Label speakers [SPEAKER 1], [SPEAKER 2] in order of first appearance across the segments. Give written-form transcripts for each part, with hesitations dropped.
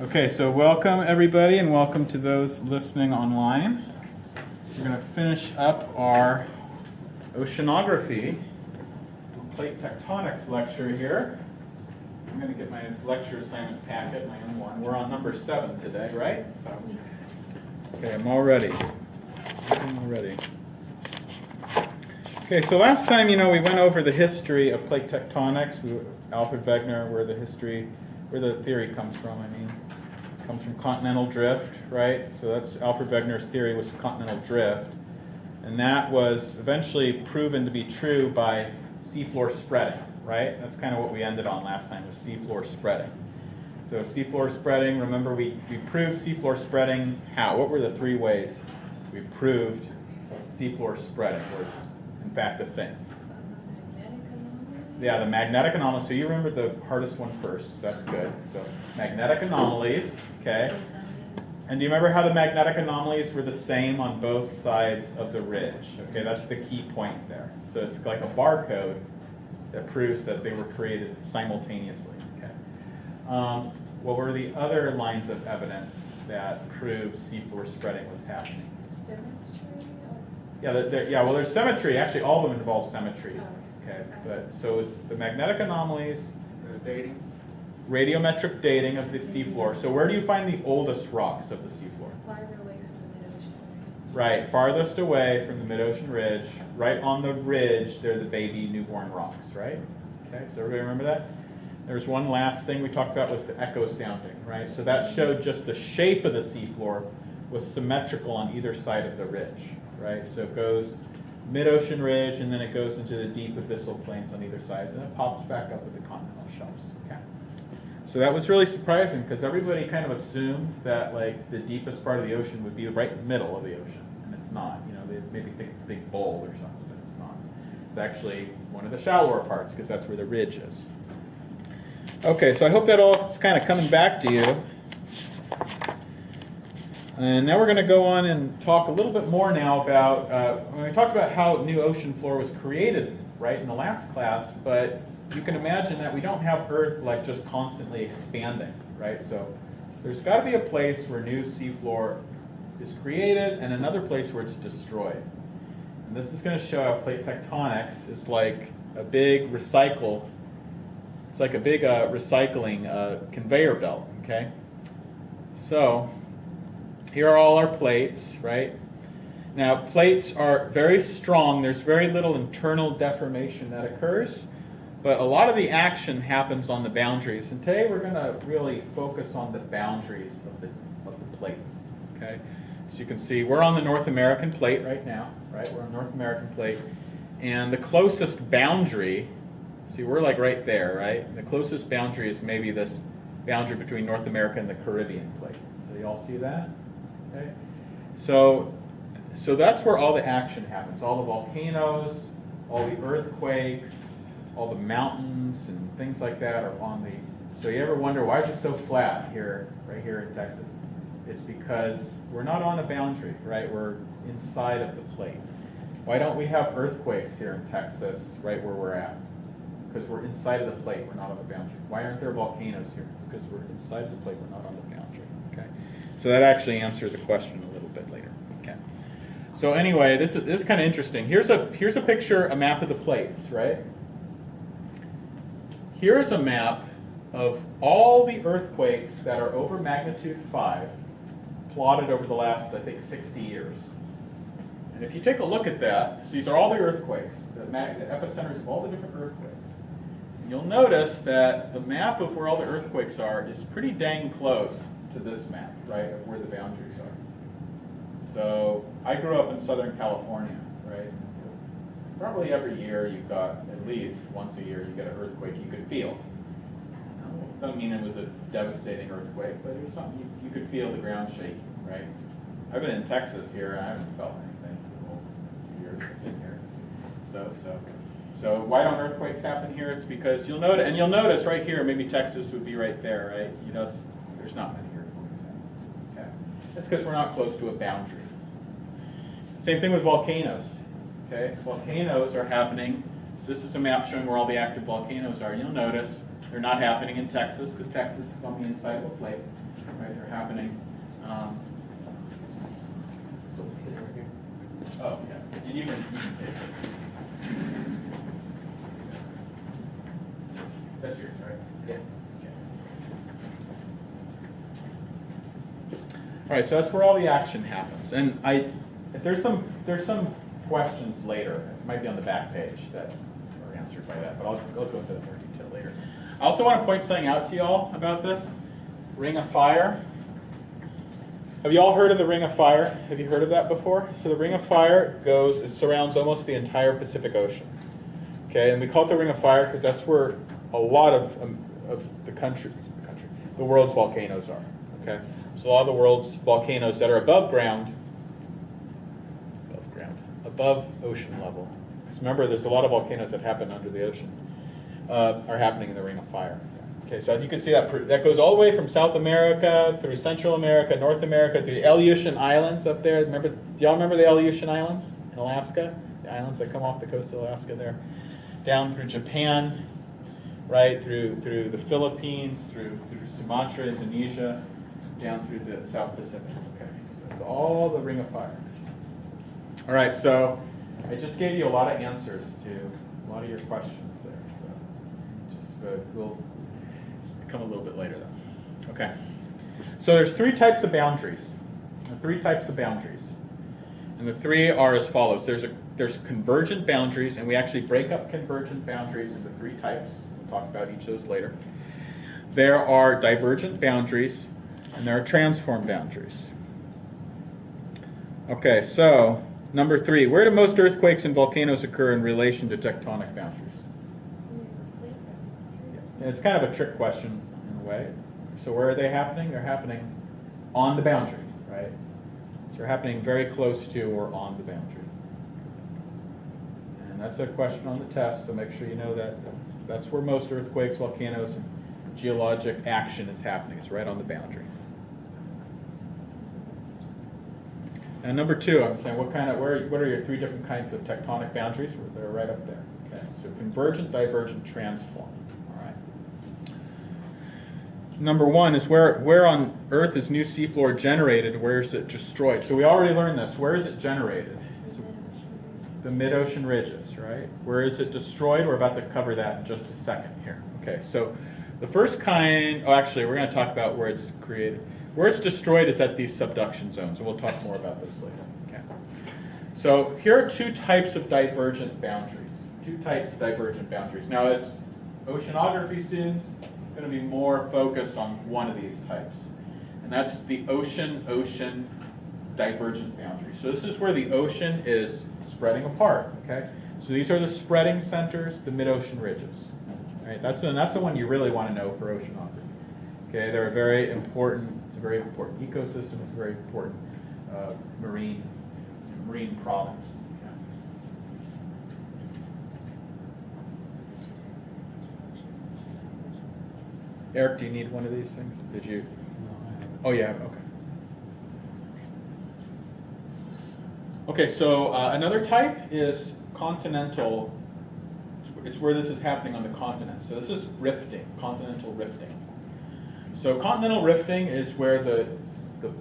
[SPEAKER 1] Okay, so welcome everybody and welcome to those listening online. We're going to finish up our Oceanography plate tectonics lecture here. I'm going to get my lecture assignment packet, my own one. We're on number 7 today, right? So, okay, I'm all ready. Okay, so last time, we went over the history of plate tectonics. Alfred Wegener, where the theory comes from, comes from continental drift, right? So that's Alfred Wegener's theory was continental drift. And that was eventually proven to be true by seafloor spreading, right? That's kind of what we ended on last time, was seafloor spreading. So seafloor spreading, remember we proved seafloor spreading how? What were the 3 ways we proved seafloor spreading was in fact a thing? Yeah, the magnetic anomalies. So you remember the hardest one first, so that's good. So magnetic anomalies, okay? And do you remember how the magnetic anomalies were the same on both sides of the ridge? Okay, that's the key point there. So it's like a barcode that proves that they were created simultaneously, okay? What were the other lines of evidence that proved seafloor spreading was happening? Symmetry? Yeah, well there's symmetry. Actually, all of them involve symmetry. Okay, but so it's the magnetic anomalies,
[SPEAKER 2] dating,
[SPEAKER 1] radiometric dating of the seafloor. So where do you find the oldest rocks of the seafloor?
[SPEAKER 3] Farther away from the mid-ocean ridge.
[SPEAKER 1] Right, farthest away from the mid-ocean ridge. Right on the ridge, they're the baby newborn rocks, right? Okay, so everybody remember that? There was one last thing we talked about was the echo sounding, right? So that showed just the shape of the seafloor was symmetrical on either side of the ridge, right? So it goes mid-ocean ridge, and then it goes into the deep abyssal plains on either side, and it pops back up at the continental shelves. Okay. So that was really surprising because everybody kind of assumed that like the deepest part of the ocean would be right in the middle of the ocean, and it's not. They maybe think it's a big bowl or something, but it's not. It's actually one of the shallower parts because that's where the ridge is. Okay, so I hope that all is kind of coming back to you. And now we're going to go on and talk a little bit more now about, when we talked about how new ocean floor was created, right, in the last class, but you can imagine that we don't have Earth like just constantly expanding, right? So there's got to be a place where new seafloor is created and another place where it's destroyed. And this is going to show how plate tectonics is like a big recycling conveyor belt, okay? So here are all our plates, right? Now, plates are very strong. There's very little internal deformation that occurs, but a lot of the action happens on the boundaries. And today we're going to really focus on the boundaries of the plates, okay? So you can see we're on the North American plate right now, right? We're on North American plate. And the closest boundary, see, we're like right there, right? The closest boundary is maybe this boundary between North America and the Caribbean plate. So you all see that? Okay. So that's where all the action happens. All the volcanoes, all the earthquakes, all the mountains and things like that are on the. So you ever wonder why is it so flat here, right here in Texas? It's because we're not on a boundary, right? We're inside of the plate. Why don't we have earthquakes here in Texas, right where we're at? Because we're inside of the plate. We're not on the boundary. Why aren't there volcanoes here? It's because we're inside of the plate. We're not on the boundary. Okay. So that actually answers the question a little bit later. Okay. So anyway, this is kind of interesting. Here's a picture, a map of the plates, right? Here's a map of all the earthquakes that are over magnitude 5, plotted over the last, I think, 60 years. And if you take a look at that, so these are all the earthquakes, the epicenters of all the different earthquakes. And you'll notice that the map of where all the earthquakes are is pretty dang close to this map, right, of where the boundaries are. So I grew up in Southern California, right? Probably every year you've got, at least once a year, you get an earthquake you could feel. Doesn't mean it was a devastating earthquake, but it was something you could feel the ground shaking, right? I've been in Texas here and I haven't felt anything for the whole 2 years I've been here. So why don't earthquakes happen here? It's because you'll notice right here, maybe Texas would be right there, right? There's not many earthquakes happening. Okay. That's because we're not close to a boundary. Same thing with volcanoes. Okay, volcanoes are happening. This is a map showing where all the active volcanoes are. You'll notice They're not happening in Texas because Texas is on the inside of a plate, right? They're happening. So sitting right here. Oh yeah, and you can take this. That's yours, right? Yeah. All right, so that's where all the action happens, and there's some questions later. It might be on the back page that are answered by that, but I'll go into more detail later. I also want to point something out to y'all about this ring of fire. Have you all heard of the ring of fire? Have you heard of that before? So the ring of fire it surrounds almost the entire Pacific Ocean. Okay, and we call it the ring of fire because that's where a lot of the world's volcanoes are. Okay, so a lot of the world's volcanoes that are above ocean level. Because remember, there's a lot of volcanoes that happen under the ocean, are happening in the ring of fire. Okay, so you can see that goes all the way from South America through Central America, North America, through the Aleutian Islands up there. Do y'all remember the Aleutian Islands in Alaska? The islands that come off the coast of Alaska there, down through Japan, right through the Philippines, through Sumatra, Indonesia, down through the South Pacific. Okay, so it's all the ring of fire. All right, so I just gave you a lot of answers to a lot of your questions there. So just we'll come a little bit later though. Okay, so there's three types of boundaries. And the three are as follows. There's convergent boundaries, and we actually break up convergent boundaries into three types. We'll talk about each of those later. There are divergent boundaries, and there are transform boundaries. Okay, so number 3, where do most earthquakes and volcanoes occur in relation to tectonic boundaries? Yeah, it's kind of a trick question in a way. So where are they happening? They're happening on the boundary, right? So they're happening very close to or on the boundary. And that's a question on the test, so make sure you know that that's where most earthquakes, volcanoes, and geologic action is happening. It's right on the boundary. And number 2, I'm saying what are your 3 different kinds of tectonic boundaries? They're right up there. Okay, so convergent, divergent, transform. All right. Number 1 is where on Earth is new seafloor generated? Where is it destroyed? So we already learned this. Where is it generated? The mid-ocean ridges, right? Where is it destroyed? We're about to cover that in just a second here. Okay, so the first kind. Oh, actually, we're going to talk about where it's created. Where it's destroyed is at these subduction zones, and we'll talk more about this later. Okay. So here are 2 types of divergent boundaries. Now, as oceanography students, I'm going to be more focused on one of these types, and that's the ocean-ocean divergent boundary. So this is where the ocean is spreading apart. Okay. So these are the spreading centers, the mid-ocean ridges. Right. That's the one you really want to know for oceanography. Okay. They're very important. It's a very important ecosystem. It's a very important marine province. Okay. Eric, do you need one of these things? Did you? Oh, yeah. Okay. Okay. So another type is continental. It's where this is happening on the continent. So this is rifting, continental rifting. So continental rifting is where the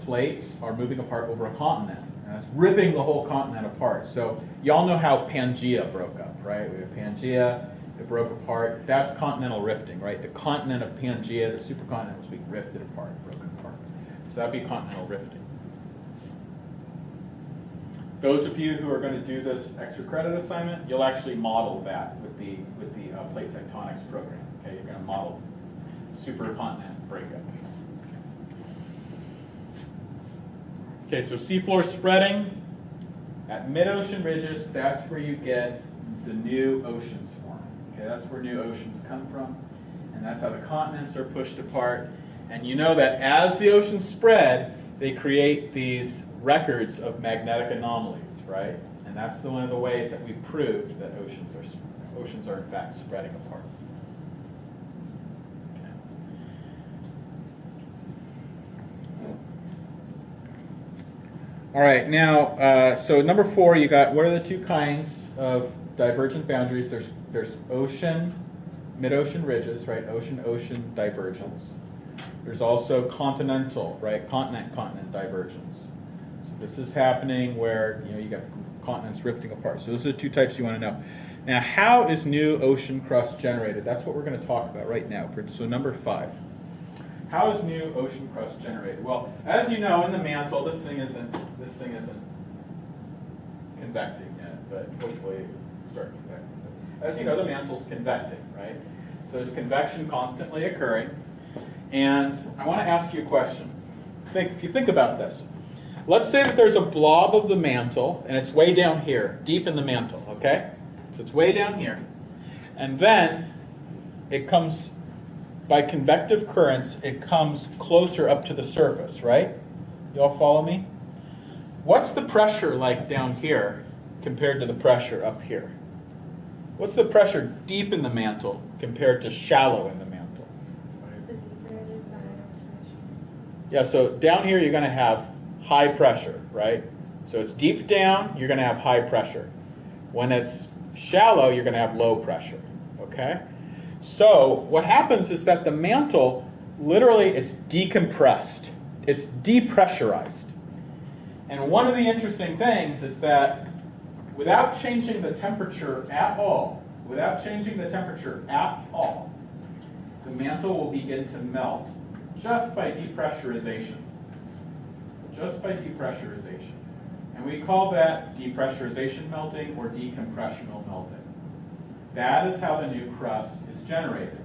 [SPEAKER 1] plates are moving apart over a continent. And it's ripping the whole continent apart. So y'all know how Pangaea broke up, right? We have Pangaea, it broke apart. That's continental rifting, right? The continent of Pangaea, the supercontinent, was being rifted apart, broken apart. So that'd be continental rifting. Those of you who are going to do this extra credit assignment, you'll actually model that with the plate tectonics program. Okay, you're going to model supercontinent breakup. Okay, so seafloor spreading at mid-ocean ridges. That's where you get the new oceans form. Okay, that's where new oceans come from, and that's how the continents are pushed apart. And you know that as the oceans spread, they create these records of magnetic anomalies, right? And that's one of the ways that we proved that oceans are in fact spreading apart. Okay. All right, now, so number 4, you got what are the 2 kinds of divergent boundaries? There's ocean mid-ocean ridges, right? Ocean-ocean divergence. There's also continental, right? Continent-continent divergence. So this is happening where you got continents rifting apart. So those are the two types you want to know. Now, how is new ocean crust generated? That's what we're going to talk about right now. So number 5. How is new ocean crust generated? Well, as you know, in the mantle, this thing isn't convecting yet, but hopefully it'll start convecting. As you know, the mantle's convecting, right? So there's convection constantly occurring. And I want to ask you a question. If you think about this, let's say that there's a blob of the mantle, and it's way down here, deep in the mantle, okay? So it's way down here. And then it comes, by convective currents, it comes closer up to the surface, right? You all follow me? What's the pressure like down here compared to the pressure up here? What's the pressure deep in the mantle compared to shallow in the mantle?
[SPEAKER 3] The deeper it is, the higher pressure.
[SPEAKER 1] Yeah, so down here you're going to have high pressure, right? So it's deep down, you're going to have high pressure. When it's shallow, you're going to have low pressure, okay? So what happens is that the mantle, literally, it's decompressed. It's depressurized. And one of the interesting things is that without changing the temperature at all, the mantle will begin to melt just by depressurization. And we call that depressurization melting or decompressional melting. That is how the new crust is generated.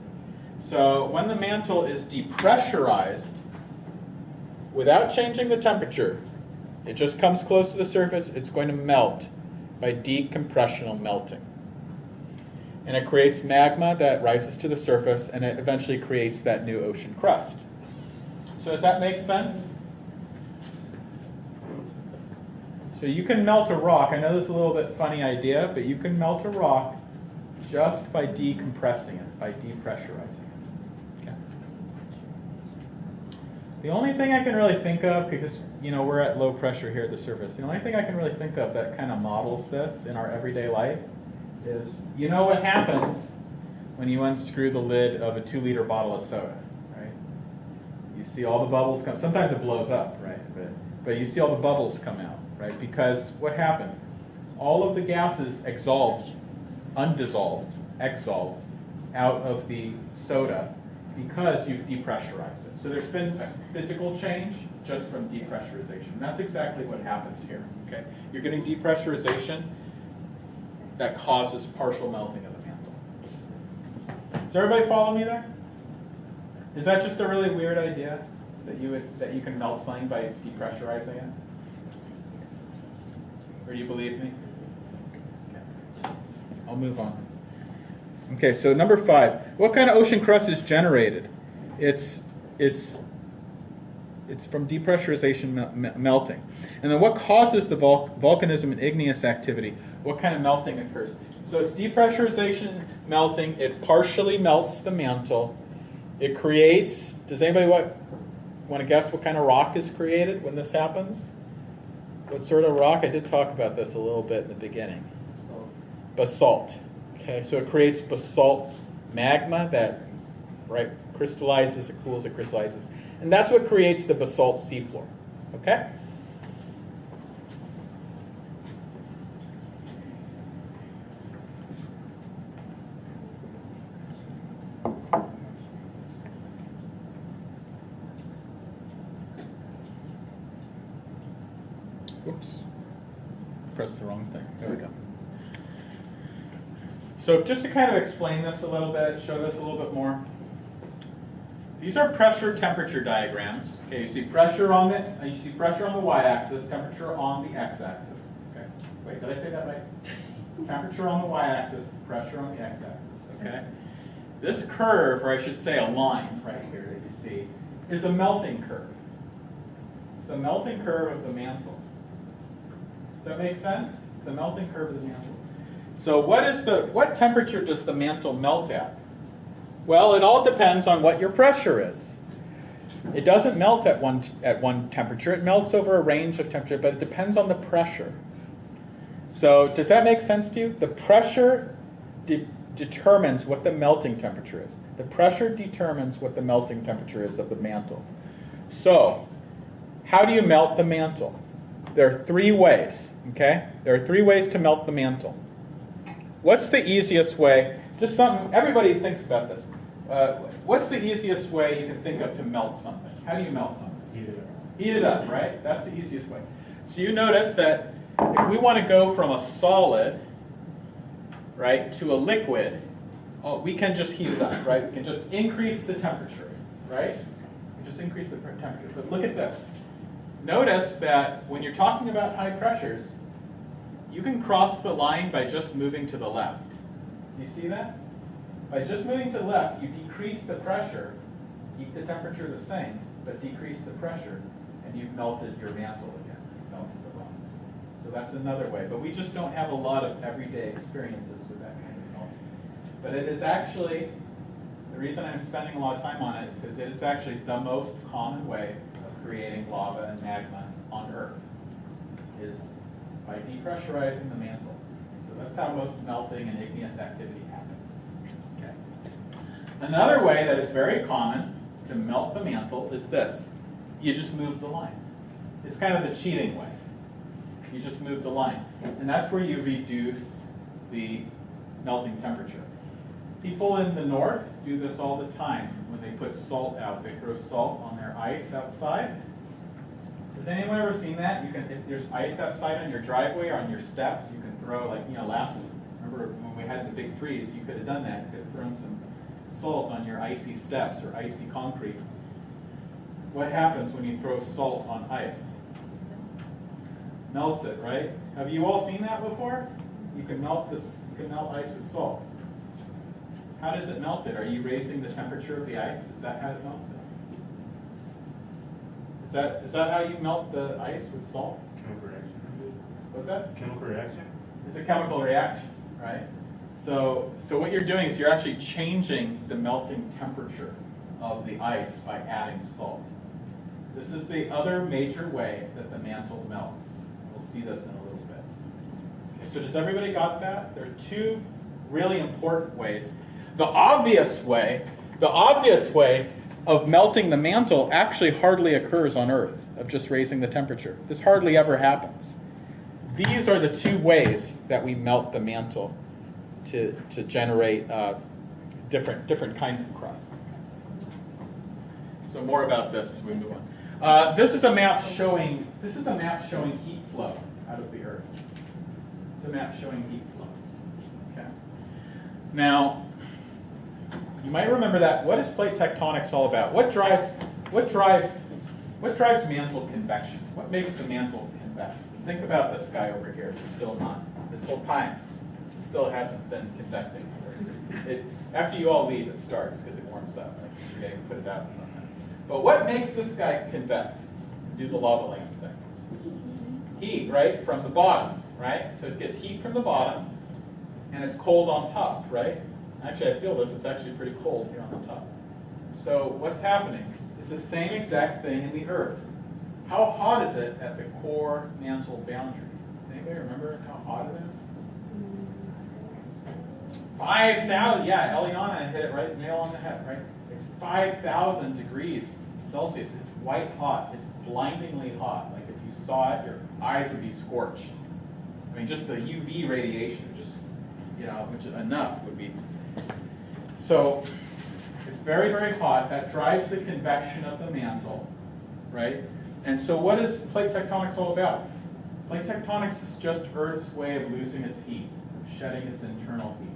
[SPEAKER 1] So when the mantle is depressurized, without changing the temperature, it just comes close to the surface, it's going to melt by decompressional melting. And it creates magma that rises to the surface, and it eventually creates that new ocean crust. So does that make sense? So you can melt a rock. I know this is a little bit funny idea, but you can melt a rock just by decompressing it, by depressurizing it. Okay. The only thing I can really think of, because we're at low pressure here at the surface, the only thing I can really think of that kind of models this in our everyday life is, what happens when you unscrew the lid of a 2-liter bottle of soda, right? You see all the bubbles come. Sometimes it blows up, right? But you see all the bubbles come out, right? Because what happened? All of the gases exhaled out of the soda because you've depressurized it. So there's been a physical change just from depressurization. And that's exactly what happens here. Okay, you're getting depressurization that causes partial melting of the mantle. Does everybody follow me there? Is that just a really weird idea that you can melt something by depressurizing it? Or do you believe me? Okay. I'll move on. Okay, so number 5. What kind of ocean crust is generated? It's from depressurization melting. And then what causes the volcanism and igneous activity? What kind of melting occurs? So it's depressurization melting. It partially melts the mantle. It creates, does anybody want to guess what kind of rock is created when this happens? What sort of rock? I did talk about this a little bit in the beginning. Basalt. Okay, so it creates basalt magma that crystallizes, it cools, it crystallizes. And that's what creates the basalt seafloor. Okay? Oops. Pressed the wrong thing. There we go. So just to kind of explain this a little bit, show this a little bit more. These are pressure temperature diagrams. Okay, you see pressure on the y-axis, temperature on the x-axis. Okay. Wait, did I say that right? Temperature on the y-axis, pressure on the x-axis. Okay. This curve, or I should say a line right here that you see, is a melting curve. It's the melting curve of the mantle. Does that make sense? It's the melting curve of the mantle. So what temperature does the mantle melt at? Well, it all depends on what your pressure is. It doesn't melt at one temperature. It melts over a range of temperature, but it depends on the pressure. So does that make sense to you? The pressure determines what the melting temperature is. The pressure determines what the melting temperature is of the mantle. So, how do you melt the mantle? There are 3 ways, okay? There are 3 ways to melt the mantle. What's the easiest way? Just something, everybody thinks about this. What's the easiest way you can think of to melt something? How do you melt something?
[SPEAKER 2] Heat it up.
[SPEAKER 1] Heat it up, right? That's the easiest way. So you notice that if we want to go from a solid, right, to a liquid, we can just heat it up, right? We can just increase the temperature, right? We just increase the temperature. But look at this. Notice that when you're talking about high pressures, you can cross the line by just moving to the left. You see that? By just moving to the left, you decrease the pressure, keep the temperature the same, but decrease the pressure, and you've melted your mantle again, melted the rocks. So that's another way, but we just don't have a lot of everyday experiences with that kind of melting. But it is actually, the reason I'm spending a lot of time on it is because it is actually the most common way of creating lava and magma on Earth, is by depressurizing the mantle. So that's how most melting and igneous activity happens. Okay. Another way that is very common to melt the mantle is this. You just move the line. It's kind of the cheating way. You just move the line. And that's where you reduce the melting temperature. People in the north do this all the time when they put salt out. They throw salt on their ice outside. Has anyone ever seen that? You can, if there's ice outside on your driveway or on your steps, you can throw, like, remember when we had the big freeze, you could have done that. You could have thrown some salt on your icy steps or icy concrete. What happens when you throw salt on ice? Melts it, right? Have you all seen that before? You can melt this. You can melt ice with salt. How does it melt it? Are you raising the temperature of the ice? Is that how it melts it? Is that how you melt the ice with salt?
[SPEAKER 2] Chemical reaction.
[SPEAKER 1] What's that?
[SPEAKER 2] Chemical reaction?
[SPEAKER 1] It's a chemical reaction, right? So what you're doing is you're actually changing the melting temperature of the ice by adding salt. This is the other major way that the mantle melts. We'll see this in a little bit. Okay, so does everybody got that? There are 2 really important ways. The obvious way of melting the mantle actually hardly occurs on Earth, of just raising the temperature. This hardly ever happens. These are the 2 ways that we melt the mantle to generate different kinds of crusts. So more about this as we move on. This is a map showing heat flow out of the Earth. It's a map showing heat flow. Okay. Now, you might remember that. What is plate tectonics all about? What drives mantle convection? What makes the mantle convect? Think about this guy over here. It's still not. This whole time, it still hasn't been convecting. After you all leave, it starts because it warms up. Like you're getting put it out. But what makes this guy convect? Do the lava lamp thing. Heat, right, from the bottom, right? So it gets heat from the bottom, and it's cold on top, right? Actually, I feel this. It's actually pretty cold here on the top. So what's happening? It's the same exact thing in the Earth. How hot is it at the core mantle boundary? Does anybody remember how hot it is? 5,000. Yeah, Eliana hit it right, nail on the head, right? It's 5,000 degrees Celsius. It's white hot. It's blindingly hot. Like if you saw it, your eyes would be scorched. I mean, just the UV radiation, which is enough would be. So it's very, very hot. That drives the convection of the mantle, right? And so what is plate tectonics all about? Plate tectonics is just Earth's way of losing its heat, of shedding its internal heat.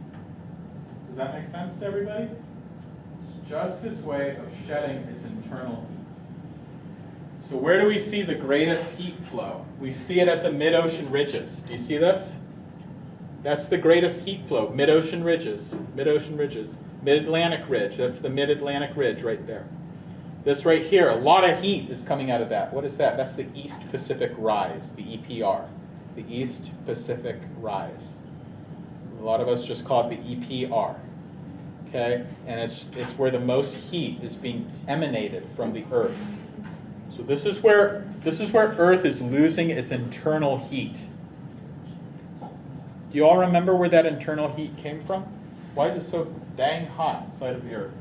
[SPEAKER 1] Does that make sense to everybody? It's just its way of shedding its internal heat. So where do we see the greatest heat flow? We see it at the mid-ocean ridges. Do you see this? That's the greatest heat flow, mid-ocean ridges, mid-Atlantic ridge. That's the mid-Atlantic ridge right there. This right here, a lot of heat is coming out of that. What is that? That's the East Pacific Rise, the EPR, the East Pacific Rise. A lot of us just call it the EPR. Okay, and it's where the most heat is being emanated from the Earth. So this is where Earth is losing its internal heat. Do you all remember where that internal heat came from? Why is it so dang hot inside of the Earth?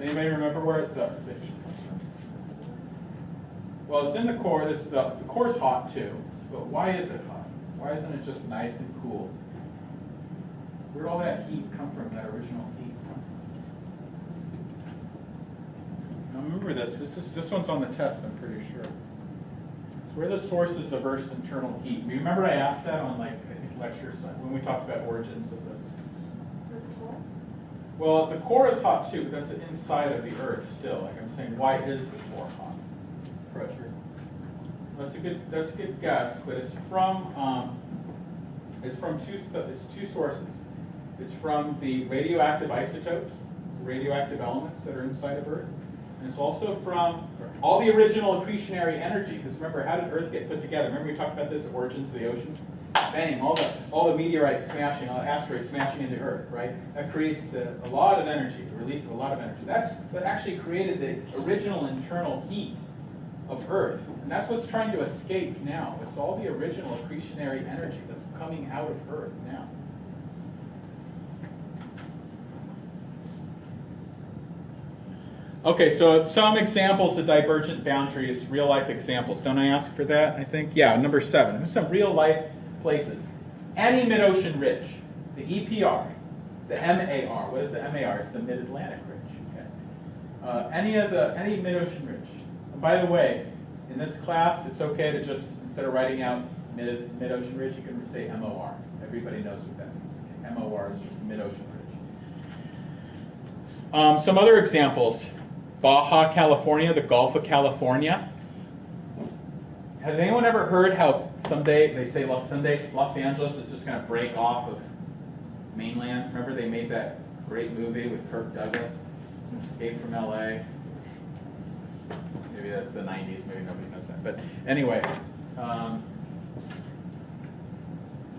[SPEAKER 1] Anybody remember where the heat comes from? Well, it's in the core. The core's hot too, but why is it hot? Why isn't it just nice and cool? Where'd all that heat come from, that original heat? Now remember this one's on the test, I'm pretty sure. So where are the sources of Earth's internal heat? Remember I asked that on, like, I think lecture when we talked about origins of the... Well, the core is hot too, but that's the inside of the Earth still. Like I'm saying, why is the core hot? Pressure. That's a good guess, but it's from two sources. It's from the radioactive isotopes, radioactive elements that are inside of Earth, and it's also from all the original accretionary energy. Because remember, how did Earth get put together? Remember we talked about this at Origins of the Oceans? Bang! All the meteorites smashing, all the asteroids smashing into Earth, right? That creates a lot of energy, the release of a lot of energy. That's what actually created the original internal heat of Earth. And that's what's trying to escape now. It's all the original accretionary energy that's coming out of Earth now. Okay, so some examples of divergent boundaries, real life examples. Don't I ask for that, I think? Yeah, number 7. There's some real life places. Any mid-ocean ridge, the EPR, the MAR. What is the MAR? It's the Mid-Atlantic Ridge. Okay. Any mid-ocean ridge. And by the way, in this class, it's okay to just, instead of writing out mid-ocean ridge, you can say MOR. Everybody knows what that means. Okay? MOR is just mid-ocean ridge. Some other examples. Baja California, the Gulf of California. Has anyone ever heard how someday they say Los Angeles is just going to break off of mainland? Remember they made that great movie with Kirk Douglas, Escape from LA? Maybe that's the 90s, maybe nobody knows that. But anyway,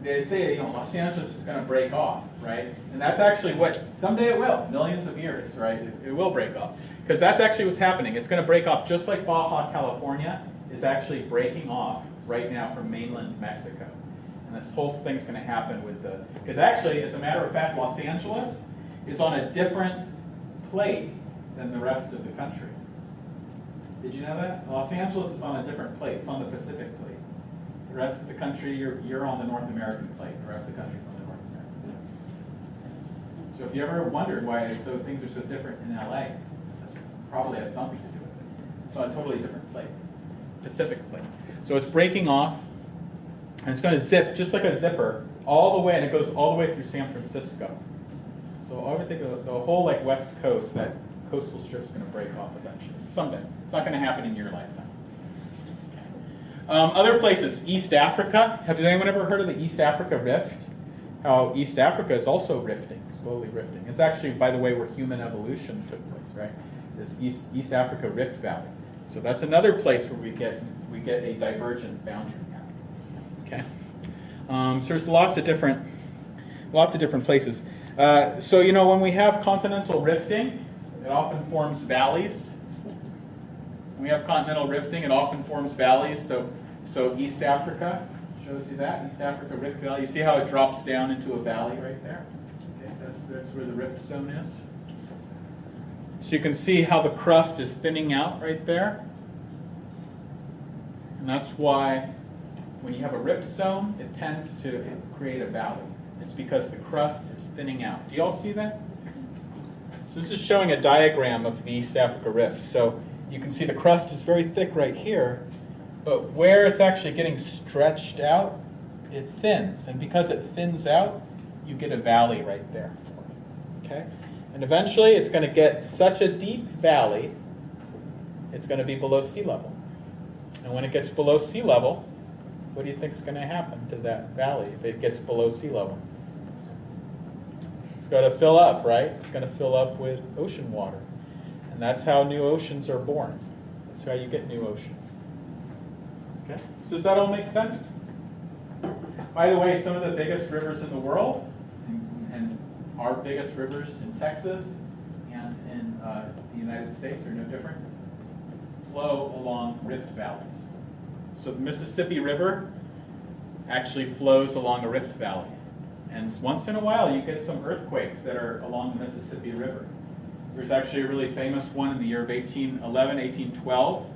[SPEAKER 1] they say Los Angeles is going to break off, right? And that's actually what, someday it will, millions of years, right? It will break off. Because that's actually what's happening. It's going to break off just like Baja California is actually breaking off right now from mainland Mexico. And this whole thing's going to happen with because actually, as a matter of fact, Los Angeles is on a different plate than the rest of the country. Did you know that? Los Angeles is on a different plate. It's on the Pacific plate. The rest of the country, you're on the North American plate. The rest of the country's on the North American plate. So if you ever wondered why things are so different in LA, that's probably has something to do with it. It's on a totally different plate. Pacific plate. So it's breaking off, and it's going to zip, just like a zipper, all the way, and it goes all the way through San Francisco. So I would think of the whole West Coast, that coastal strip's going to break off eventually, someday. It's not going to happen in your lifetime. Other places, East Africa. Have anyone ever heard of the East Africa Rift? How East Africa is also rifting, slowly rifting. It's actually, by the way, where human evolution took place, right? This East Africa Rift Valley. So that's another place where we get a divergent boundary now. Okay. So there's lots of different places. So when we have continental rifting, it often forms valleys. When we have continental rifting, it often forms valleys. So East Africa shows you that East Africa Rift Valley. You see how it drops down into a valley right there. Okay, that's where the rift zone is. So you can see how the crust is thinning out right there. And that's why when you have a rift zone, it tends to create a valley. It's because the crust is thinning out. Do you all see that? So this is showing a diagram of the East Africa Rift. So you can see the crust is very thick right here, but where it's actually getting stretched out, it thins. And because it thins out, you get a valley right there. Okay? And eventually it's going to get such a deep valley, it's going to be below sea level. And when it gets below sea level, what do you think is going to happen to that valley if it gets below sea level? It's going to fill up, right? It's going to fill up with ocean water. And that's how new oceans are born. That's how you get new oceans. Okay? So does that all make sense? By the way, some of the biggest rivers in the world, and our biggest rivers in Texas and in the United States are no different, flow along rift valleys. So the Mississippi River actually flows along a rift valley. And once in a while, you get some earthquakes that are along the Mississippi River. There's actually a really famous one in the year of 1811, 1812.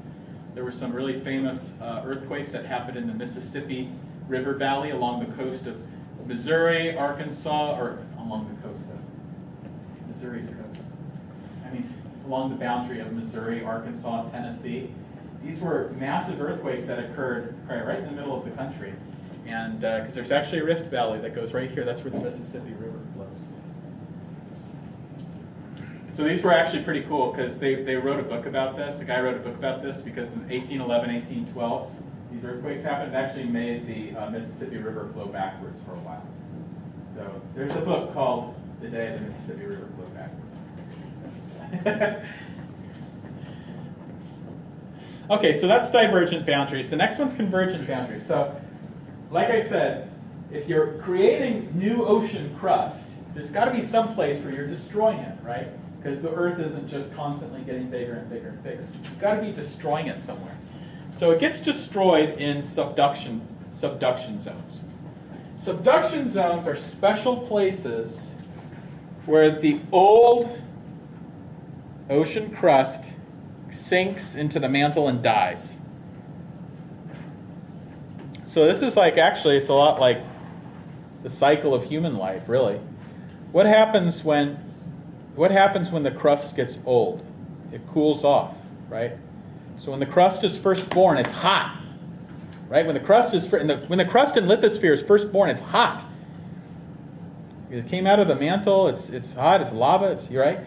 [SPEAKER 1] There were some really famous earthquakes that happened in the Mississippi River Valley along the coast of Missouri, Arkansas, or along the coast of Missouri's coast. I mean, along the boundary of Missouri, Arkansas, Tennessee. These were massive earthquakes that occurred right in the middle of the country. And because there's actually a rift valley that goes right here, that's where the Mississippi River flows. So these were actually pretty cool because they wrote a book about this. The guy wrote a book about this because in 1811, 1812, these earthquakes happened. It actually made the Mississippi River flow backwards for a while. So there's a book called The Day the Mississippi River Flowed Backwards. Okay, so that's divergent boundaries. The next one's convergent boundaries. So, like I said, if you're creating new ocean crust, there's got to be some place where you're destroying it, right? Because the Earth isn't just constantly getting bigger and bigger and bigger. You've got to be destroying it somewhere. So it gets destroyed in subduction zones. Subduction zones are special places where the old ocean crust sinks into the mantle and dies. So this is like, actually, it's a lot like the cycle of human life, really. What happens when the crust gets old? It cools off, right? So when the crust is first born, it's hot, right? When the crust in lithosphere is first born, it's hot. It came out of the mantle. It's hot. It's lava. You're right.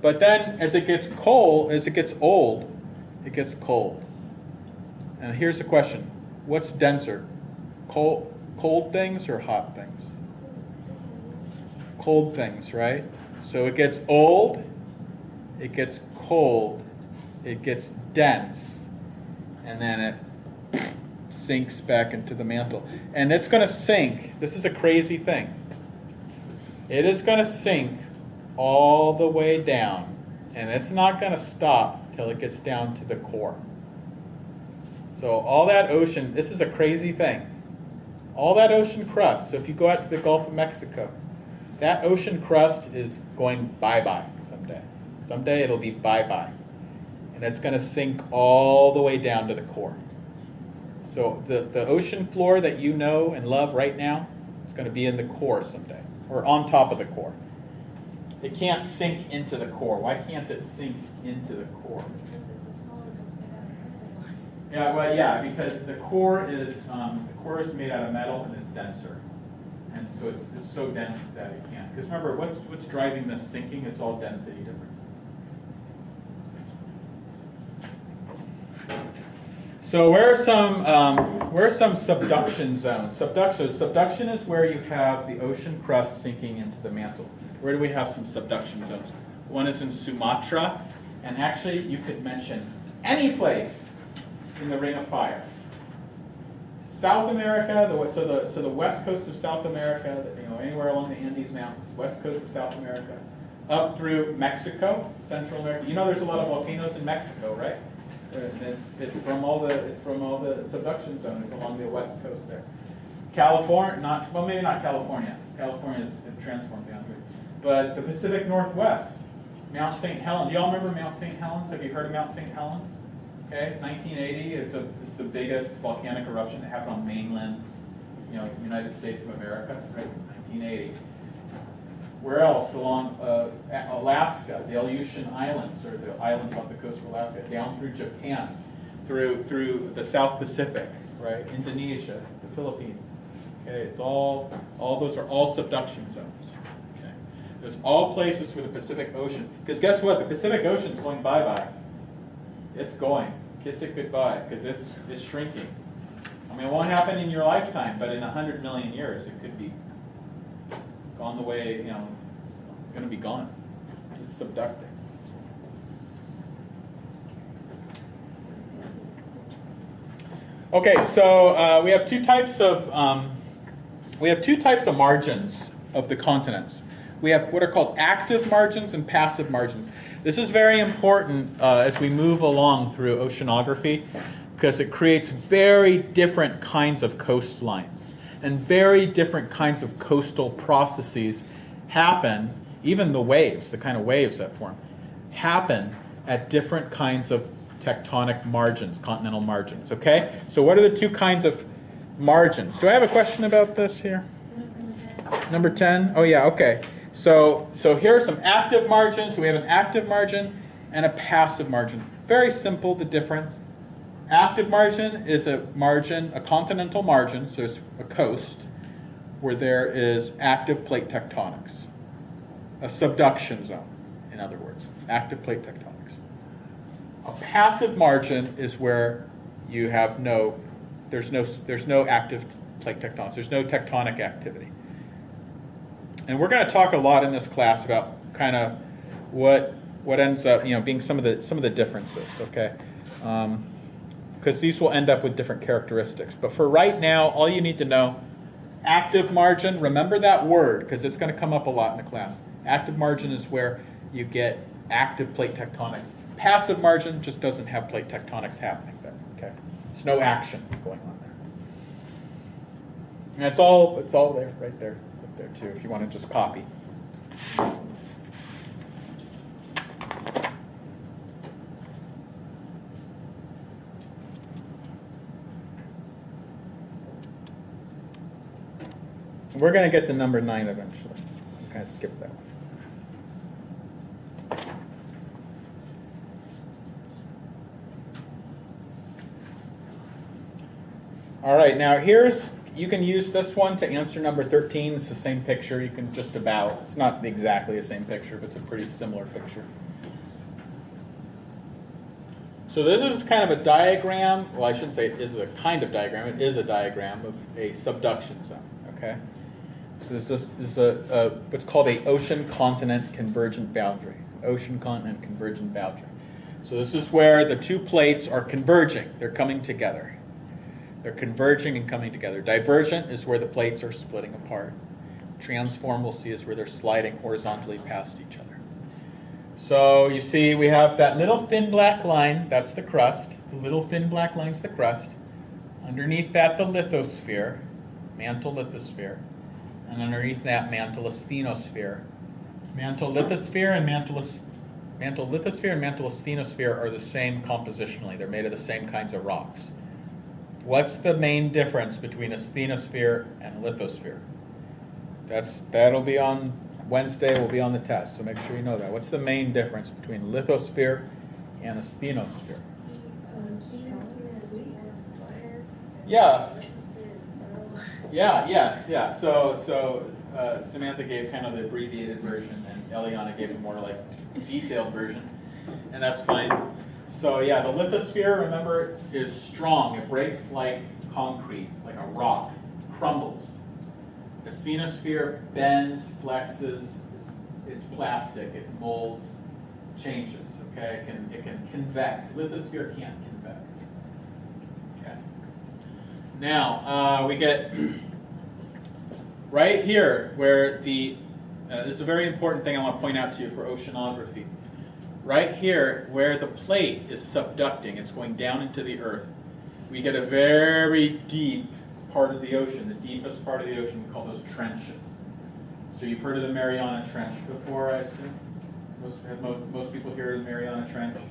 [SPEAKER 1] But then, as it gets old, it gets cold. And here's the question: what's denser, cold things or hot things? Cold things, right? So it gets old, it gets cold, it gets dense, and then it sinks back into the mantle. And it's going to sink. This is a crazy thing. It is going to sink all the way down, and it's not going to stop till it gets down to the core. So all that ocean, this is a crazy thing. All that ocean crust, so if you go out to the Gulf of Mexico, that ocean crust is going bye-bye someday. Someday it'll be bye-bye. And it's going to sink all the way down to the core. So the ocean floor that you know and love right now is going to be in the core someday, or on top of the core. It can't sink into the core. Why can't it sink into the core?
[SPEAKER 3] Because it's a solid that's made out of metal.
[SPEAKER 1] Yeah, well, yeah, because the core is made out of metal and it's denser, and so it's so dense that it can't. Because remember, what's driving this sinking? It's all density differences. So where are some subduction zones? Subduction is where you have the ocean crust sinking into the mantle. Where do we have some subduction zones? One is in Sumatra, and actually you could mention any place in the Ring of Fire. South America, so the west coast of South America, anywhere along the Andes Mountains, west coast of South America, up through Mexico, Central America. You know there's a lot of volcanoes in Mexico, right? It's from all the subduction zones along the west coast there. California, maybe not California. California is a transform boundary. But the Pacific Northwest, Mount St. Helens. Do y'all remember Mount St. Helens? Have you heard of Mount St. Helens? Okay, 1980. It's the biggest volcanic eruption that happened on mainland, United States of America, right? 1980. Where else? Along Alaska, the Aleutian Islands, or the islands off the coast of Alaska, down through Japan, through the South Pacific, right? Indonesia, the Philippines. Okay, it's all those are all subduction zones. Okay, there's all places where the Pacific Ocean, because guess what? The Pacific Ocean's going bye-bye. It's going. Kiss it goodbye, because it's shrinking. I mean, it won't happen in your lifetime, but in 100 million years, it could be gone the way, it's going to be gone. It's subducting. Okay, so we have two types of margins of the continents. We have what are called active margins and passive margins. This is very important as we move along through oceanography, because it creates very different kinds of coastlines. And very different kinds of coastal processes happen, even the waves, the kind of waves that form, happen at different kinds of tectonic margins, continental margins, okay? So what are the two kinds of margins? Do I have a question about this here? Number 10? Oh yeah, okay. So here are some active margins. We have an active margin and a passive margin. Very simple, the difference. Active margin is a margin, a continental margin, so it's a coast, where there is active plate tectonics. A subduction zone, in other words. Active plate tectonics. A passive margin is where you have there's no active plate tectonics. There's no tectonic activity. And we're going to talk a lot in this class about kind of what ends up, being some of the differences, okay? Because these will end up with different characteristics. But for right now, all you need to know, active margin, remember that word because it's going to come up a lot in the class. Active margin is where you get active plate tectonics. Passive margin just doesn't have plate tectonics happening there, okay? There's no action going on there. And it's all there, right there too, if you want to just copy. We're going to get to number 9 eventually. I'm kind of skip that one. All right, now you can use this one to answer number 13. It's the same picture. You can just about, it's not exactly the same picture, but it's a pretty similar picture. So this is kind of a diagram. Well, I shouldn't say this is a kind of diagram. It is a diagram of a subduction zone, okay? So this is what's called a ocean-continent convergent boundary. Ocean-continent convergent boundary. So this is where the two plates are converging. They're coming together. They're converging and coming together. Divergent is where the plates are splitting apart. Transform, we'll see, is where they're sliding horizontally past each other. So you see we have that little thin black line, that's the crust. The little thin black line's the crust. Underneath that, the lithosphere, mantle lithosphere. And underneath that, mantle asthenosphere. Mantle lithosphere and mantle asthenosphere are the same compositionally. They're made of the same kinds of rocks. What's the main difference between a asthenosphere and a lithosphere? That'll be on Wednesday, will be on the test, so make sure you know that. What's the main difference between a lithosphere and a asthenosphere? Yeah. Yeah. So Samantha gave kind of the abbreviated version, and Eliana gave a more like detailed version, and that's fine. So yeah, the lithosphere, remember, is strong. It breaks like concrete, like a rock, crumbles. The asthenosphere bends, flexes. It's plastic. It molds, changes. Okay, it can convect. Lithosphere can't convect. Okay. Now we get right here where this is a very important thing I want to point out to you for oceanography. Right here, where the plate is subducting, it's going down into the earth, we get a very deep part of the ocean, the deepest part of the ocean. We call those trenches. So you've heard of the Mariana Trench before, I assume? Most people hear of the Mariana Trench. It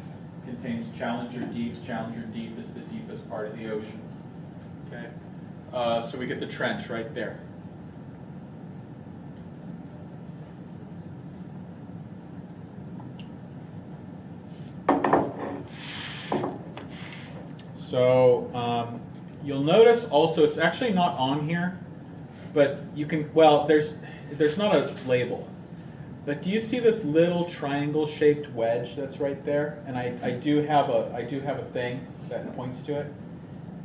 [SPEAKER 1] contains Challenger Deep. Challenger Deep is the deepest part of the ocean. Okay, so we get the trench right there. So you'll notice also, it's actually not on here, but you can, well, there's not a label. But do you see this little triangle-shaped wedge that's right there? And I do have a thing that points to it.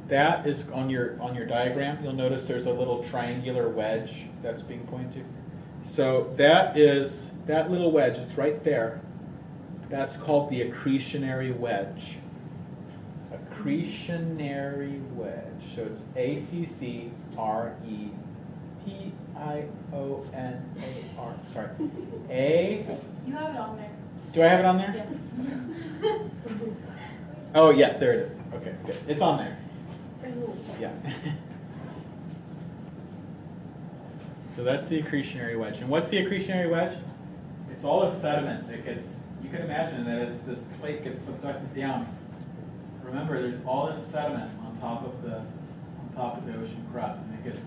[SPEAKER 1] That is on your diagram. You'll notice there's a little triangular wedge that's being pointed to. So that little wedge. It's right there. That's called the accretionary wedge. Accretionary wedge. So it's ACCRETIONAR. Sorry.
[SPEAKER 3] You have it on there.
[SPEAKER 1] Do I have it on there?
[SPEAKER 3] Yes.
[SPEAKER 1] Oh yeah, there it is. Okay, good. It's on there. Yeah. So that's the accretionary wedge. And what's the accretionary wedge? It's all the sediment that gets, you can imagine that as this plate gets subducted down, remember there's all this sediment on top of the ocean crust, and it gets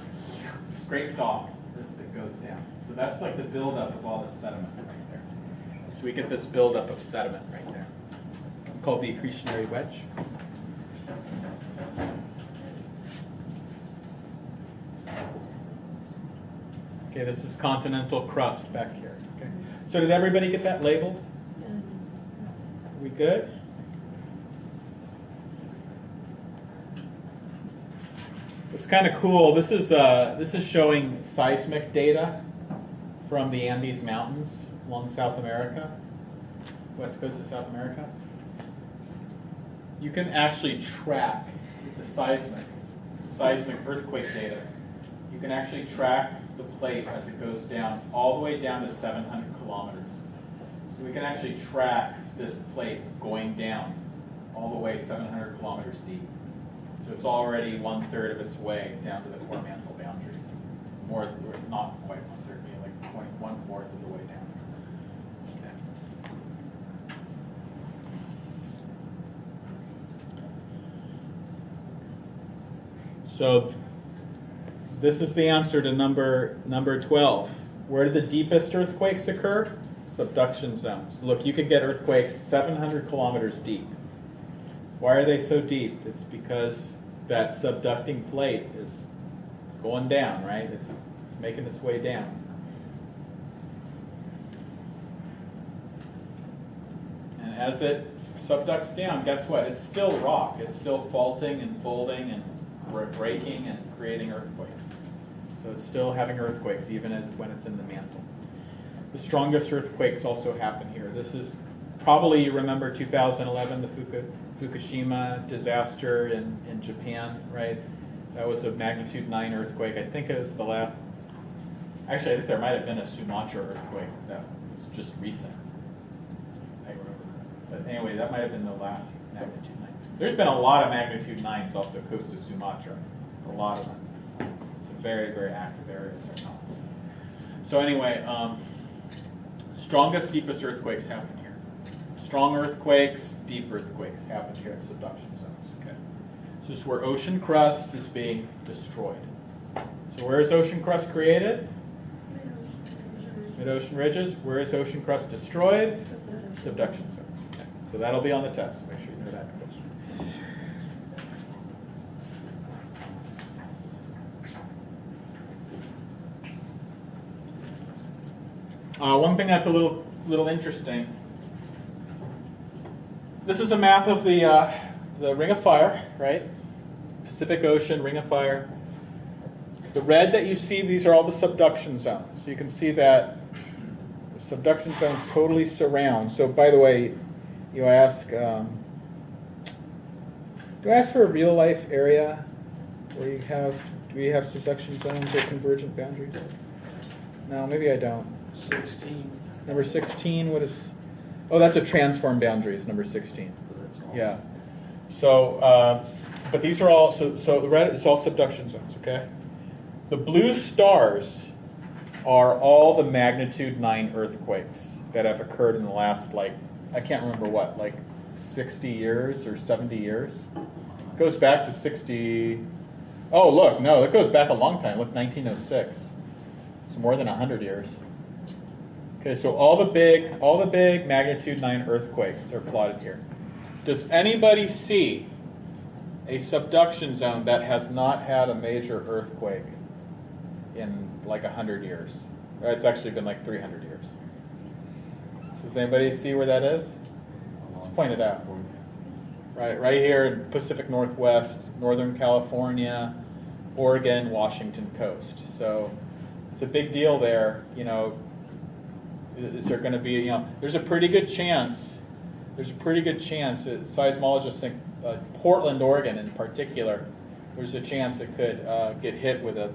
[SPEAKER 1] scraped off as it goes down. So that's like the buildup of all the sediment right there. So we get this buildup of sediment right there, called the accretionary wedge. Okay, this is continental crust back here. Okay. So did everybody get that labeled? Are we good? It's kind of cool. This is showing seismic data from the Andes Mountains along South America, west coast of South America. You can actually track the seismic earthquake data. You can actually track the plate as it goes down, all the way down to 700 kilometers. So we can actually track this plate going down all the way 700 kilometers deep. So it's already 1/3 of its way down to the core mantle boundary. More, not quite 1/3, maybe like 1/4 of the way down. Okay. So this is the answer to number 12. Where do the deepest earthquakes occur? Subduction zones. Look, you could get earthquakes 700 kilometers deep. Why are they so deep? It's because that subducting plate is going down, right? It's making its way down. And as it subducts down, guess what? It's still rock. It's still faulting and folding and breaking and creating earthquakes. So it's still having earthquakes even as when it's in the mantle. The strongest earthquakes also happen here. This is probably, you remember 2011, the Fukushima disaster in Japan, right? That was a magnitude 9 earthquake. I think it was the last, actually I think there might have been a Sumatra earthquake that was just recent. I remember. But anyway, that might have been the last magnitude 9. There's been a lot of magnitude 9s off the coast of Sumatra. A lot of them. It's a very, very active area there now. So anyway, strongest, deepest earthquakes happen here. Strong earthquakes, deep earthquakes happen here at subduction zones. Okay. So this is where ocean crust is being destroyed. So where is ocean crust created? Mid-ocean ridges. Where is ocean crust destroyed? Subduction zones. Okay. So that'll be on the test. Make sure you know that question. One thing that's a little interesting. This is a map of the Ring of Fire, right? Pacific Ocean, Ring of Fire. The red that you see, these are all the subduction zones. So you can see that the subduction zones totally surround. So by the way, you ask, do I ask for a real life area where you have, do we have subduction zones or convergent boundaries? No, maybe I don't.
[SPEAKER 2] 16.
[SPEAKER 1] Number 16, what is, oh, that's a transform boundary is number 16. Yeah. So, but these are all, so the red, it's all subduction zones, okay? The blue stars are all the magnitude 9 earthquakes that have occurred in the last, like, I can't remember what, like 60 years or 70 years? It goes back to 60, oh, look, no, it goes back a long time. Look, 1906. It's more than 100 years. Okay, so all the big magnitude 9 earthquakes are plotted here. Does anybody see a subduction zone that has not had a major earthquake in like 100 years? It's actually been like 300 years. Does anybody see where that is? Let's point it out. Right here in Pacific Northwest, Northern California, Oregon, Washington coast. So it's a big deal there. You know, is there going to be, you know, there's a pretty good chance that seismologists think Portland, Oregon in particular, there's a chance it could get hit with a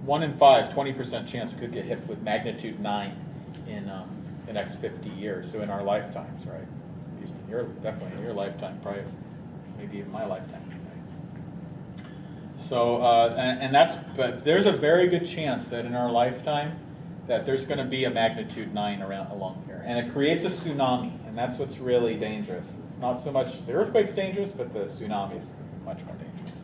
[SPEAKER 1] 1 in 5, 20% chance it could get hit with magnitude 9 in the next 50 years. So in our lifetimes, right? At least definitely in your lifetime, probably maybe even my lifetime. Right? So, but there's a very good chance that in our lifetime that there's going to be a magnitude 9 along here. And it creates a tsunami, and that's what's really dangerous. It's not so much the earthquake's dangerous, but the tsunami is much more dangerous.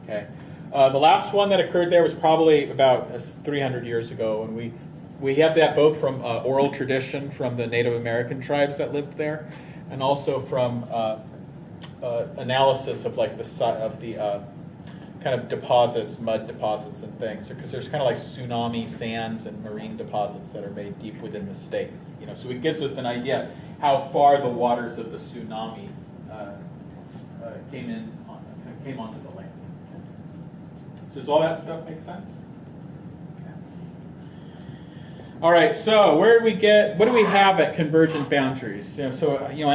[SPEAKER 1] Okay. The last one that occurred there was probably about 300 years ago, and we have that both from oral tradition from the Native American tribes that lived there, and also from analysis of like the kind of deposits, mud deposits and things, because there's kind of like tsunami sands and marine deposits that are made deep within the state. So it gives us an idea how far the waters of the tsunami came onto the land. So does all that stuff make sense? Okay. All right. So what do we have at convergent boundaries? I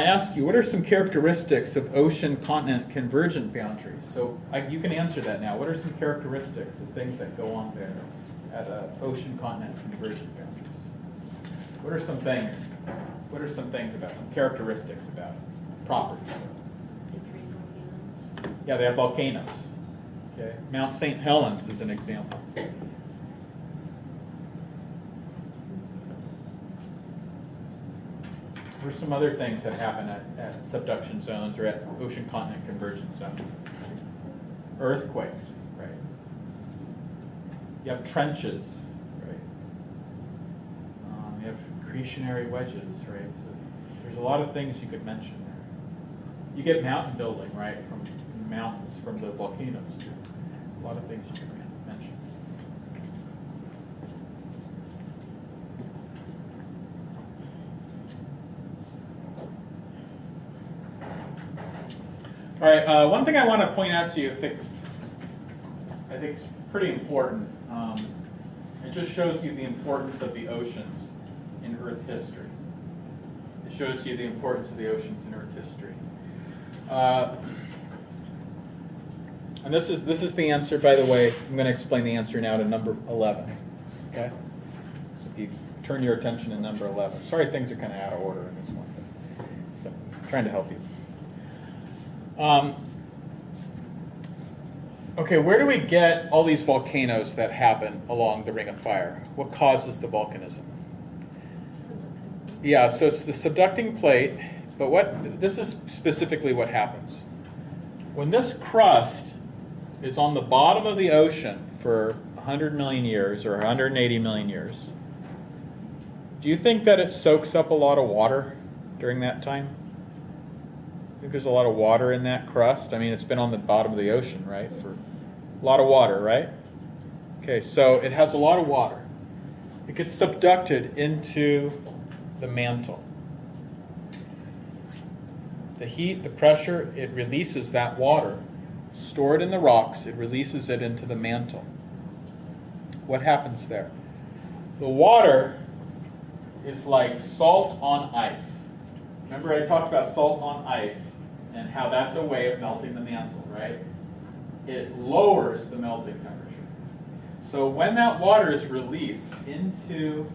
[SPEAKER 1] ask you, what are some characteristics of ocean-continent convergent boundaries? So you can answer that now. What are some characteristics of things that go on there at ocean-continent convergent boundaries? What are some things? What are some things about some characteristics about it? Properties. Yeah, they have volcanoes. Okay, Mount St. Helens is an example. What are some other things that happen at subduction zones or at ocean-continent convergence zones? Earthquakes, right? You have trenches, right? You have accretionary wedges, right? So there's a lot of things you could mention there. You get mountain building, right, from mountains, from the volcanoes. A lot of things you can mention. All right, one thing I want to point out to you, I think it's pretty important. It just shows you the importance of the oceans in Earth history. It shows you the importance of the oceans in Earth history. And this is the answer, by the way. I'm going to explain the answer now to number 11. Okay? So if you turn your attention to number 11. Sorry, things are kind of out of order in this one, but I'm trying to help you. Okay, where do we get all these volcanoes that happen along the Ring of Fire? What causes the volcanism? Yeah, so it's the subducting plate, but this is specifically what happens. When this crust is on the bottom of the ocean for 100 million years or 180 million years, do you think that it soaks up a lot of water during that time? I think there's a lot of water in that crust. I mean, it's been on the bottom of the ocean, right? For a lot of water, right? Okay, so it has a lot of water. It gets subducted into the mantle. The heat, the pressure, it releases that water. Stored in the rocks, it releases it into the mantle. What happens there? The water is like salt on ice. Remember I talked about salt on ice and how that's a way of melting the mantle, right? It lowers the melting temperature. So when that water is released into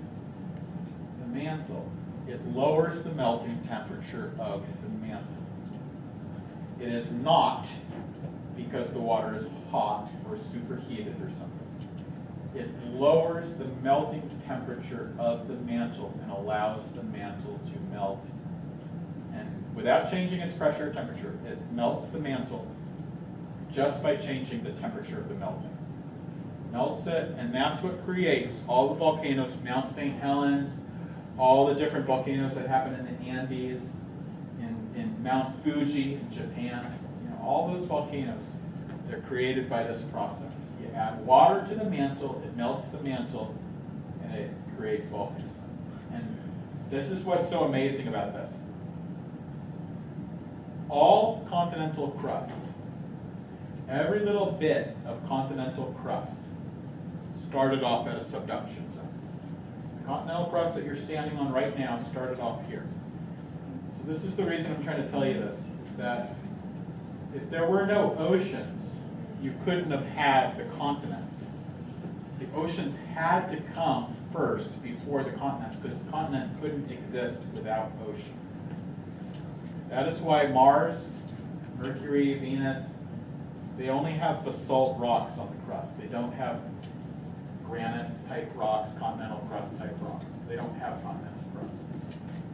[SPEAKER 1] the mantle, it lowers the melting temperature of the mantle. It is not because the water is hot or superheated or something. It lowers the melting temperature of the mantle and allows the mantle to melt. And without changing its pressure or temperature, it melts the mantle just by changing the temperature of the melting. Melts it, and that's what creates all the volcanoes, Mount St. Helens, all the different volcanoes that happen in the Andes, in Mount Fuji in Japan. All those volcanoes, they're created by this process. You add water to the mantle, it melts the mantle, and it creates volcanism. And this is what's so amazing about this. All continental crust, every little bit of continental crust started off at a subduction zone. The continental crust that you're standing on right now started off here. So this is the reason I'm trying to tell you this, is that if there were no oceans, you couldn't have had the continents. The oceans had to come first before the continents, because the continent couldn't exist without ocean. That is why Mars, Mercury, Venus, they only have basalt rocks on the crust. They don't have granite type rocks, continental crust type rocks. They don't have continental crust.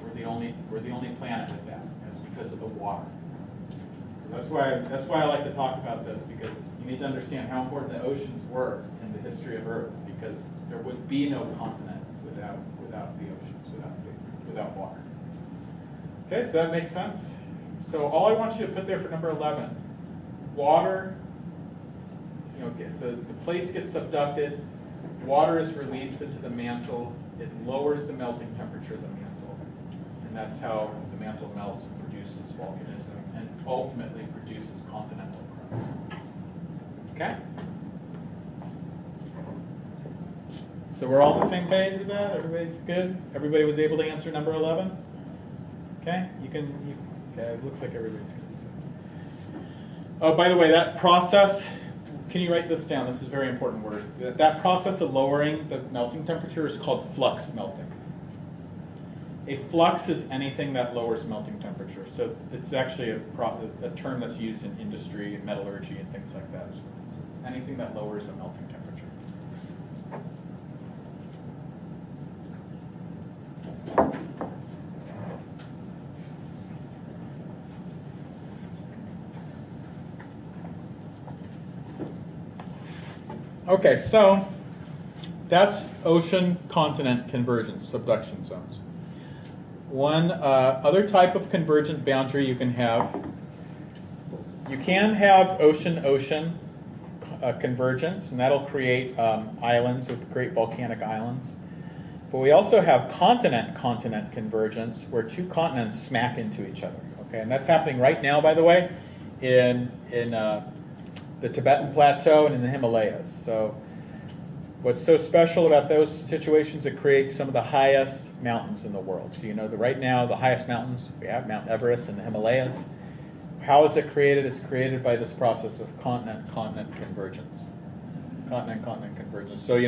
[SPEAKER 1] We're the only planet with that. That's because of the water. So that's why I like to talk about this, because you need to understand how important the oceans were in the history of Earth, because there would be no continent without the oceans, without water. Okay, so that makes sense. So all I want you to put there for number 11, water, the plates get subducted, water is released into the mantle, it lowers the melting temperature of the mantle, and that's how the mantle melts and produces volcanism, and ultimately produces continental crust. Okay? So we're all on the same page with that? Everybody's good? Everybody was able to answer number 11? Okay? Okay, it looks like everybody's good. Oh, by the way, that process, can you write this down? This is a very important word. That process of lowering the melting temperature is called flux melting. A flux is anything that lowers melting temperature. So it's actually a term that's used in industry and metallurgy and things like that. Anything that lowers a melting temperature. Okay, so that's ocean-continent convergence, subduction zones. One other type of convergent boundary you can have ocean-ocean convergence, and that'll create islands, with great volcanic islands. But we also have continent-continent convergence, where two continents smack into each other. Okay, and that's happening right now, by the way, in the Tibetan Plateau and in the Himalayas. So what's so special about those situations, it creates some of the highest mountains in the world. So right now the highest mountains, we have Mount Everest in the Himalayas. How is it created? It's created by this process of continent-continent convergence. Continent-continent convergence. So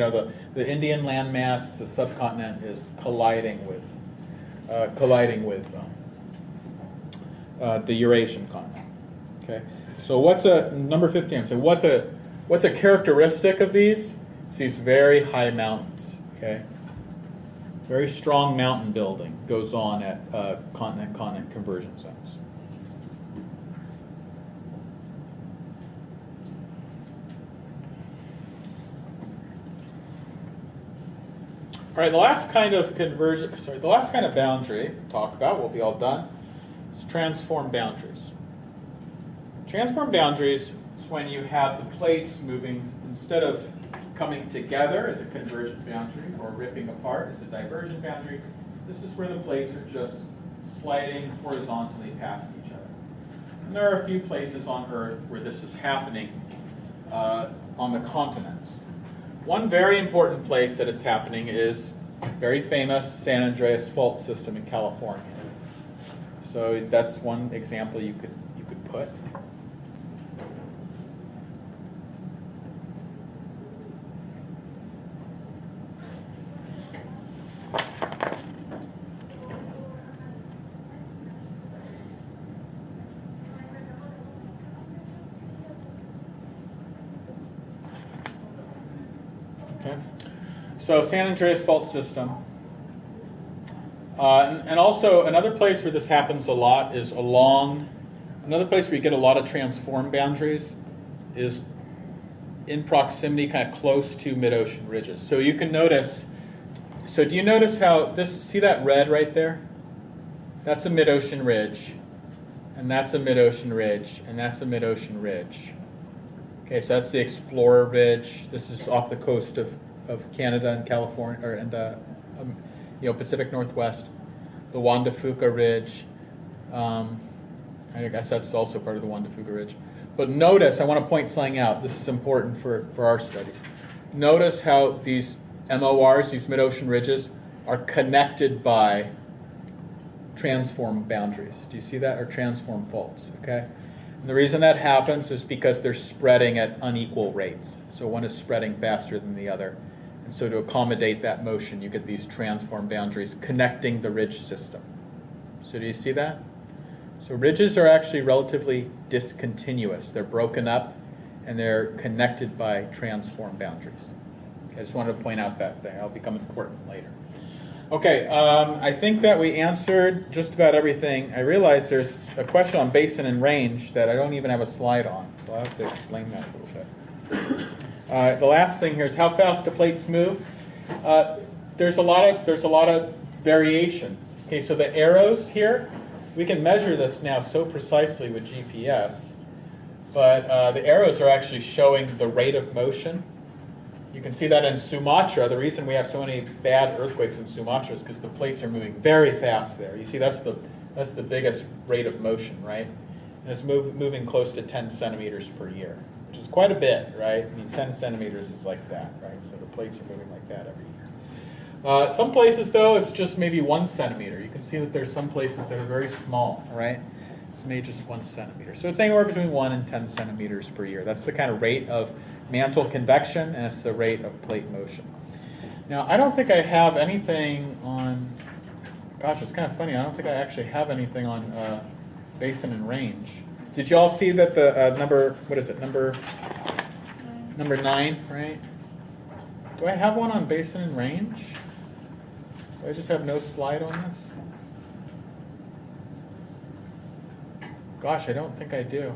[SPEAKER 1] the Indian landmass, the subcontinent, is colliding with the Eurasian continent. Okay. So what's number 15? So what's a characteristic of these? It's these very high mountains. Okay, very strong mountain building goes on at continent-continent convergence zones. All right, the last kind of boundary to talk about, we'll be all done, is transform boundaries. Transform boundaries is when you have the plates moving, instead of coming together as a convergent boundary or ripping apart as a divergent boundary, this is where the plates are just sliding horizontally past each other. And there are a few places on Earth where this is happening on the continents. One very important place that it's happening is very famous San Andreas Fault System in California. So that's one example you could put. Okay. So San Andreas Fault System. And also another place where this happens a lot is another place where you get a lot of transform boundaries is in proximity, kind of close to mid-ocean ridges. So you can notice, do you notice how see that red right there? That's a mid-ocean ridge, and that's a mid-ocean ridge, and that's a mid-ocean ridge. Okay, so that's the Explorer Ridge. This is off the coast of Canada and California, Pacific Northwest. The Juan de Fuca Ridge. I guess that's also part of the Juan de Fuca Ridge. But notice, I want to point something out. This is important for our study. Notice how these MORs, these mid-ocean ridges, are connected by transform boundaries. Do you see that? Or transform faults, okay? And the reason that happens is because they're spreading at unequal rates. So one is spreading faster than the other. And so to accommodate that motion, you get these transform boundaries connecting the ridge system. So do you see that? So ridges are actually relatively discontinuous. They're broken up and they're connected by transform boundaries. Okay, I just wanted to point out that thing. That'll become important later. Okay, I think that we answered just about everything. I realize there's a question on basin and range that I don't even have a slide on, so I'll have to explain that a little bit. The last thing here is how fast do plates move? There's a lot of variation. Okay, so the arrows here, we can measure this now so precisely with GPS, but the arrows are actually showing the rate of motion. You can see that in Sumatra. The reason we have so many bad earthquakes in Sumatra is because the plates are moving very fast there. You see, that's the biggest rate of motion, right? And it's moving close to 10 centimeters per year, which is quite a bit, right? I mean, 10 centimeters is like that, right? So the plates are moving like that every year. Some places, though, it's just maybe 1 centimeter. You can see that there's some places that are very small, right? It's maybe just 1 centimeter. So it's anywhere between 1 and 10 centimeters per year. That's the kind of rate of mantle convection, and it's the rate of plate motion. Now, I don't think I have anything on, gosh, it's kind of funny. I don't think I actually have anything on basin and range. Did you all see that the number 9, right? Do I have one on basin and range? Do I just have no slide on this? Gosh, I don't think I do.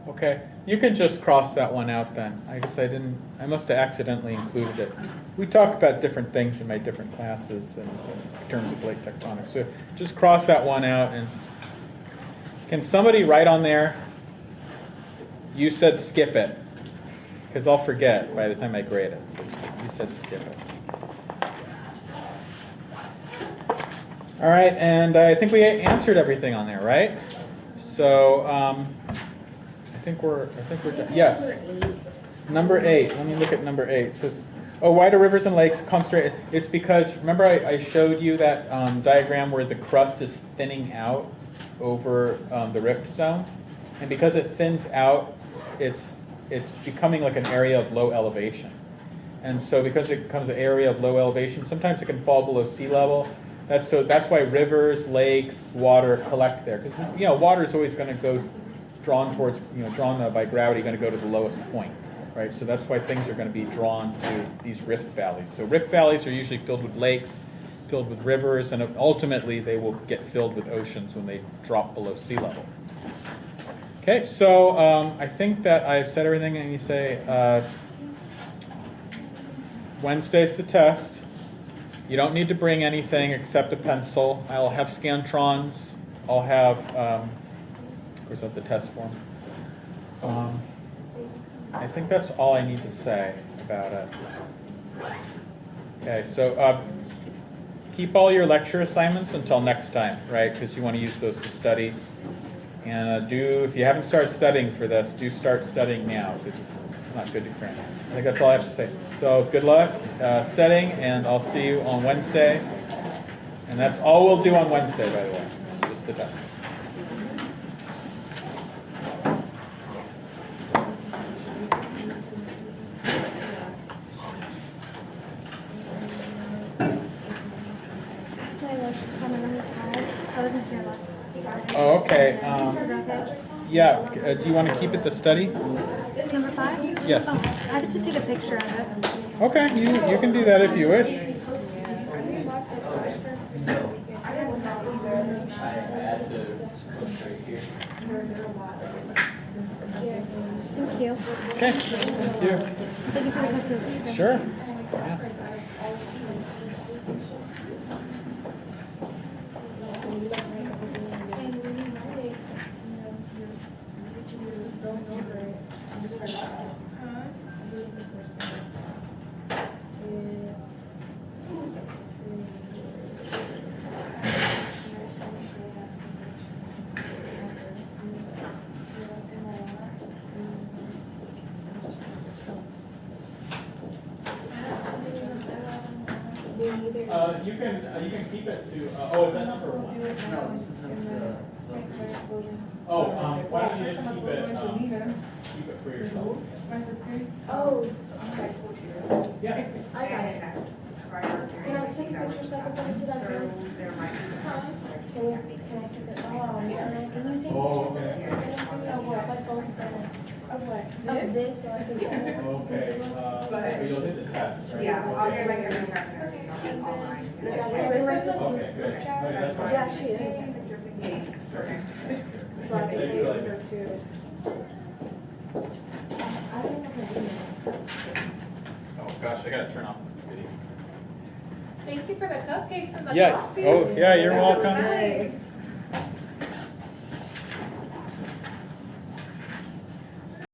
[SPEAKER 1] Okay, you can just cross that one out then. I guess I must have accidentally included it. We talk about different things in my different classes in terms of plate tectonics. So just cross that one out. And can somebody write on there, you said skip it? Because I'll forget by the time I grade it. So you said skip it. All right, and I think we answered everything on there, right? So I think we're done. Yes. Number 8. Let me look at number 8. It says, why do rivers and lakes come straight? It's because, remember I showed you that diagram where the crust is thinning out over the rift zone? And because it thins out, it's becoming like an area of low elevation. And so because it becomes an area of low elevation, sometimes it can fall below sea level. That's why rivers, lakes, water collect there. Because water is always going to go drawn by gravity, going to go to the lowest point, right? So that's why things are going to be drawn to these rift valleys. So rift valleys are usually filled with lakes, filled with rivers, and ultimately they will get filled with oceans when they drop below sea level. Okay, so I think that I've said everything. And you say Wednesday's the test. You don't need to bring anything except a pencil. I'll have Scantrons. I'll have, of course, I'll have the test form. I think that's all I need to say about it. Okay, so keep all your lecture assignments until next time, right? Because you want to use those to study. And if you haven't started studying for this, do start studying now, because it's not good to cram. I think that's all I have to say. So good luck studying, and I'll see you on Wednesday. And that's all we'll do on Wednesday, by the way, just the test. Oh, okay. Yeah. Do you want to keep it the study?
[SPEAKER 2] Number 5?
[SPEAKER 1] Yes.
[SPEAKER 2] Oh, I have to take a picture of it.
[SPEAKER 1] Okay, you can do that if you wish.
[SPEAKER 2] Thank you.
[SPEAKER 1] Okay. Thank you.
[SPEAKER 2] Thank you for the cookies.
[SPEAKER 1] Sure. Yeah. You can keep it to. Is that number 1?
[SPEAKER 4] No, this is number.
[SPEAKER 1] Why don't you just keep it for yourself?
[SPEAKER 3] Oh,
[SPEAKER 1] Yes.
[SPEAKER 3] I got it.
[SPEAKER 4] Sorry,
[SPEAKER 3] Can I take a picture so I can send it to that group?
[SPEAKER 4] there might be some.
[SPEAKER 3] Can I take it? Oh, can you take a picture?
[SPEAKER 1] Oh, okay.
[SPEAKER 3] Of what? My phone's done it. Of what? of this so I can send it.
[SPEAKER 1] Okay, but you'll hit the test, right?
[SPEAKER 5] Yeah, I'll get like every test and everything, I'll get online.
[SPEAKER 1] Okay, good. Okay, that's fine.
[SPEAKER 3] Yeah, she is.
[SPEAKER 5] Just in case.
[SPEAKER 1] Okay.
[SPEAKER 3] So I can
[SPEAKER 1] Thank
[SPEAKER 3] send
[SPEAKER 1] you
[SPEAKER 3] it to
[SPEAKER 1] later.
[SPEAKER 3] her too. I don't know her email.
[SPEAKER 1] Oh gosh, I gotta turn off the video.
[SPEAKER 6] Thank you for the cupcakes and the
[SPEAKER 1] Yeah,
[SPEAKER 6] coffee.
[SPEAKER 1] oh, yeah, you're
[SPEAKER 6] That was
[SPEAKER 1] welcome.
[SPEAKER 6] nice.